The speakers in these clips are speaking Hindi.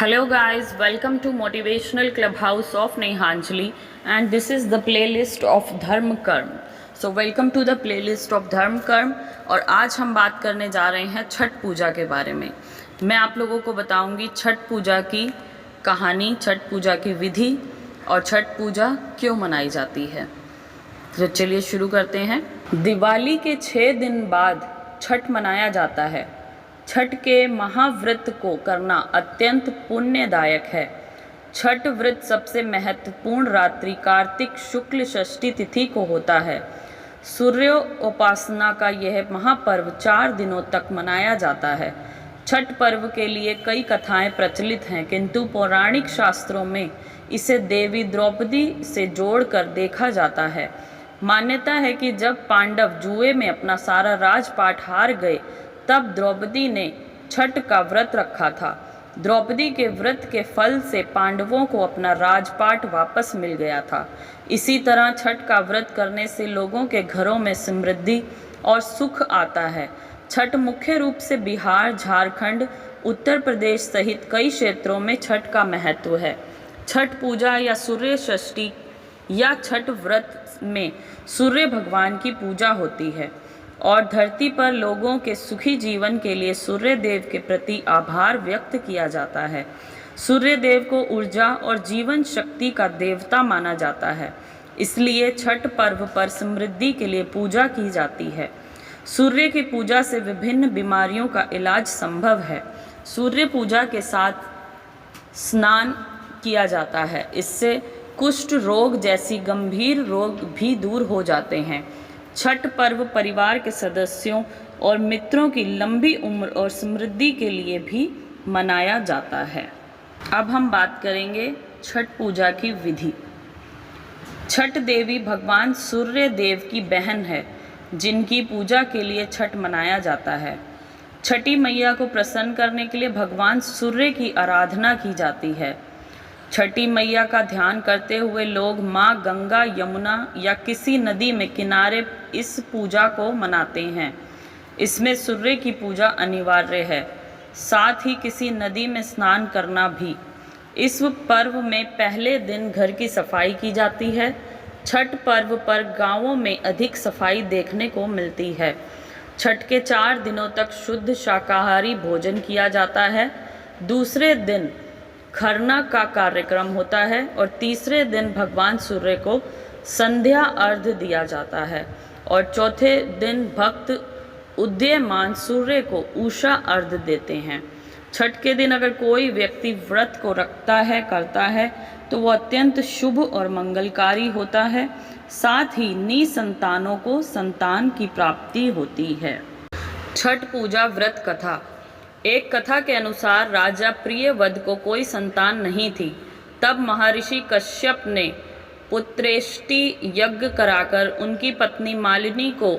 Hello guys, welcome to Motivational Clubhouse of Nehanjali and this is the playlist of Dharma Karm. So welcome to the playlist of Dharma Karm और आज हम बात करने जा रहे हैं छठ पूजा के बारे में। मैं आप लोगों को बताऊंगी छठ पूजा की कहानी, छठ पूजा की विधि और छठ पूजा क्यों मनाई जाती है। तो चलिए शुरू करते हैं। दिवाली के 6 दिन बाद छठ मनाया जाता है। छठ के महाव्रत को करना अत्यंत पुण्यदायक है। छठ व्रत सबसे महत्वपूर्ण रात्रि कार्तिक शुक्ल षष्ठी तिथि को होता है। सूर्य उपासना का यह महापर्व 4 दिनों तक मनाया जाता है। छठ पर्व के लिए कई कथाएं प्रचलित हैं, किंतु पौराणिक शास्त्रों में इसे देवी द्रौपदी से जोड़कर देखा जाता है। मान्यता है कि जब पांडव जुए में अपना सारा राजपाट हार गए तब द्रौपदी ने छठ का व्रत रखा था। द्रौपदी के व्रत के फल से पांडवों को अपना राजपाट वापस मिल गया था। इसी तरह छठ का व्रत करने से लोगों के घरों में समृद्धि और सुख आता है। छठ मुख्य रूप से बिहार, झारखंड, उत्तर प्रदेश सहित कई क्षेत्रों में छठ का महत्व है। छठ पूजा या सूर्य षष्ठी या छठ व्रत में सूर्य भगवान की पूजा होती है और धरती पर लोगों के सुखी जीवन के लिए सूर्य देव के प्रति आभार व्यक्त किया जाता है। सूर्य देव को ऊर्जा और जीवन शक्ति का देवता माना जाता है, इसलिए छठ पर्व पर समृद्धि के लिए पूजा की जाती है। सूर्य की पूजा से विभिन्न बीमारियों का इलाज संभव है। सूर्य पूजा के साथ स्नान किया जाता है, इससे कुष्ठ रोग जैसी गंभीर रोग भी दूर हो जाते हैं। छठ पर्व परिवार के सदस्यों और मित्रों की लंबी उम्र और समृद्धि के लिए भी मनाया जाता है। अब हम बात करेंगे छठ पूजा की विधि। छठ देवी भगवान सूर्य देव की बहन है, जिनकी पूजा के लिए छठ मनाया जाता है। छठी मैया को प्रसन्न करने के लिए भगवान सूर्य की आराधना की जाती है। छठी मैया का ध्यान करते हुए लोग माँ गंगा, यमुना या किसी नदी में किनारे इस पूजा को मनाते हैं। इसमें सूर्य की पूजा अनिवार्य है, साथ ही किसी नदी में स्नान करना भी। इस पर्व में पहले दिन घर की सफाई की जाती है। छठ पर्व पर गांवों में अधिक सफाई देखने को मिलती है। छठ के 4 दिनों तक शुद्ध शाकाहारी भोजन किया जाता है। दूसरे दिन खरना का कार्यक्रम होता है और तीसरे दिन भगवान सूर्य को संध्या अर्घ्य दिया जाता है और चौथे दिन भक्त उदीयमान सूर्य को उषा अर्घ्य देते हैं। छठ के दिन अगर कोई व्यक्ति व्रत को करता है तो वो अत्यंत शुभ और मंगलकारी होता है। साथ ही निसंतानों को संतान की प्राप्ति होती है। छठ पूजा व्रत कथा। एक कथा के अनुसार राजा प्रियवद को कोई संतान नहीं थी। तब महर्षि कश्यप ने पुत्रेष्टि यज्ञ कराकर उनकी पत्नी मालिनी को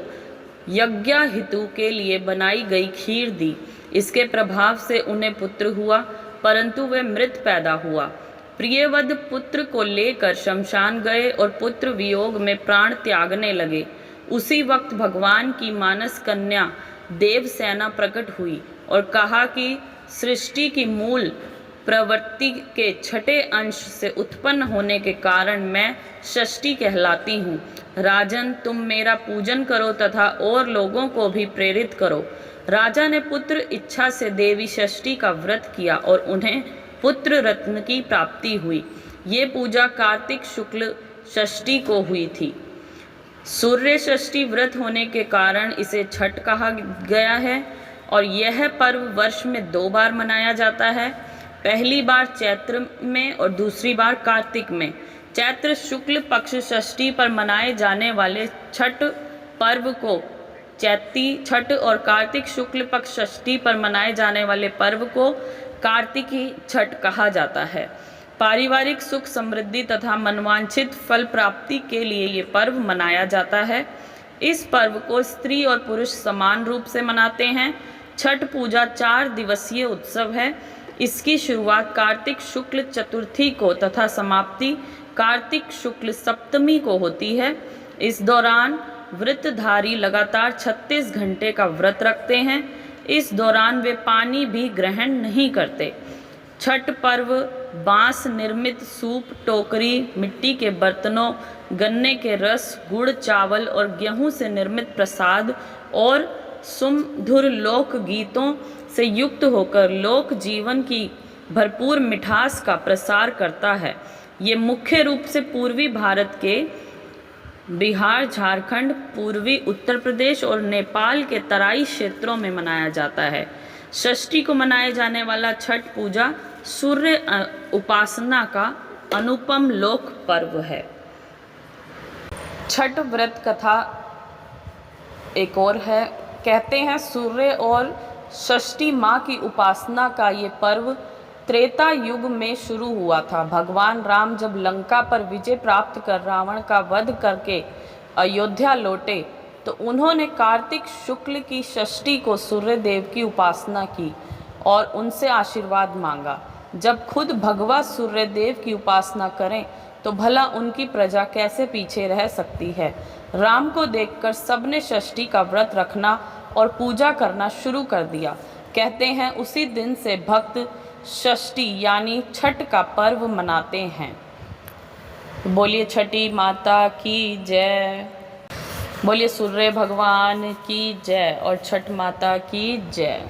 यज्ञ हेतु के लिए बनाई गई खीर दी। इसके प्रभाव से उन्हें पुत्र हुआ, परंतु वे मृत पैदा हुआ। प्रियवद पुत्र को लेकर शमशान गए और पुत्र वियोग में प्राण त्यागने लगे। उसी वक्त भगवान की मानस कन्या देवसेना प्रकट हुई और कहा कि सृष्टि की मूल प्रवृत्ति के छठे अंश से उत्पन्न होने के कारण मैं षष्ठी कहलाती हूँ। राजन, तुम मेरा पूजन करो तथा और लोगों को भी प्रेरित करो। राजा ने पुत्र इच्छा से देवी षष्ठी का व्रत किया और उन्हें पुत्र रत्न की प्राप्ति हुई। ये पूजा कार्तिक शुक्ल षष्ठी को हुई थी। सूर्य षष्ठी व्रत होने के कारण इसे छठ कहा गया है और यह पर्व वर्ष में 2 बार मनाया जाता है। पहली बार चैत्र में और दूसरी बार कार्तिक में। चैत्र शुक्ल पक्ष षष्ठी पर मनाए जाने वाले छठ पर्व को चैती छठ और कार्तिक शुक्ल पक्ष षष्ठी पर मनाए जाने वाले पर्व को कार्तिकी छठ कहा जाता है। पारिवारिक सुख समृद्धि तथा मनवांछित फल प्राप्ति के लिए ये पर्व मनाया जाता है। इस पर्व को स्त्री और पुरुष समान रूप से मनाते हैं। छठ पूजा 4 दिवसीय उत्सव है। इसकी शुरुआत कार्तिक शुक्ल चतुर्थी को तथा समाप्ति कार्तिक शुक्ल सप्तमी को होती है। इस दौरान व्रतधारी लगातार 36 घंटे का व्रत रखते हैं। इस दौरान वे पानी भी ग्रहण नहीं करते। छठ पर्व बांस निर्मित सूप, टोकरी, मिट्टी के बर्तनों, गन्ने के रस, गुड़, चावल और गेहूं से निर्मित प्रसाद और सुमधुर लोक गीतों से युक्त होकर लोक जीवन की भरपूर मिठास का प्रसार करता है। ये मुख्य रूप से पूर्वी भारत के बिहार, झारखंड, पूर्वी उत्तर प्रदेश और नेपाल के तराई क्षेत्रों में मनाया जाता है। षष्ठी को मनाए जाने वाला छठ पूजा सूर्य उपासना का अनुपम लोक पर्व है। छठ व्रत कथा एक और है। कहते हैं सूर्य और षष्ठी माँ की उपासना का ये पर्व त्रेता युग में शुरू हुआ था। भगवान राम जब लंका पर विजय प्राप्त कर रावण का वध करके अयोध्या लौटे तो उन्होंने कार्तिक शुक्ल की षष्ठी को सूर्य देव की उपासना की और उनसे आशीर्वाद मांगा। जब खुद भगवा सूर्य देव की उपासना करें तो भला उनकी प्रजा कैसे पीछे रह सकती है। राम को देखकर सबने षष्ठी का व्रत रखना और पूजा करना शुरू कर दिया। कहते हैं उसी दिन से भक्त षष्ठी यानी छठ का पर्व मनाते हैं। बोलिए छठी माता की जय, बोलिए सूर्य भगवान की जय और छठ माता की जय।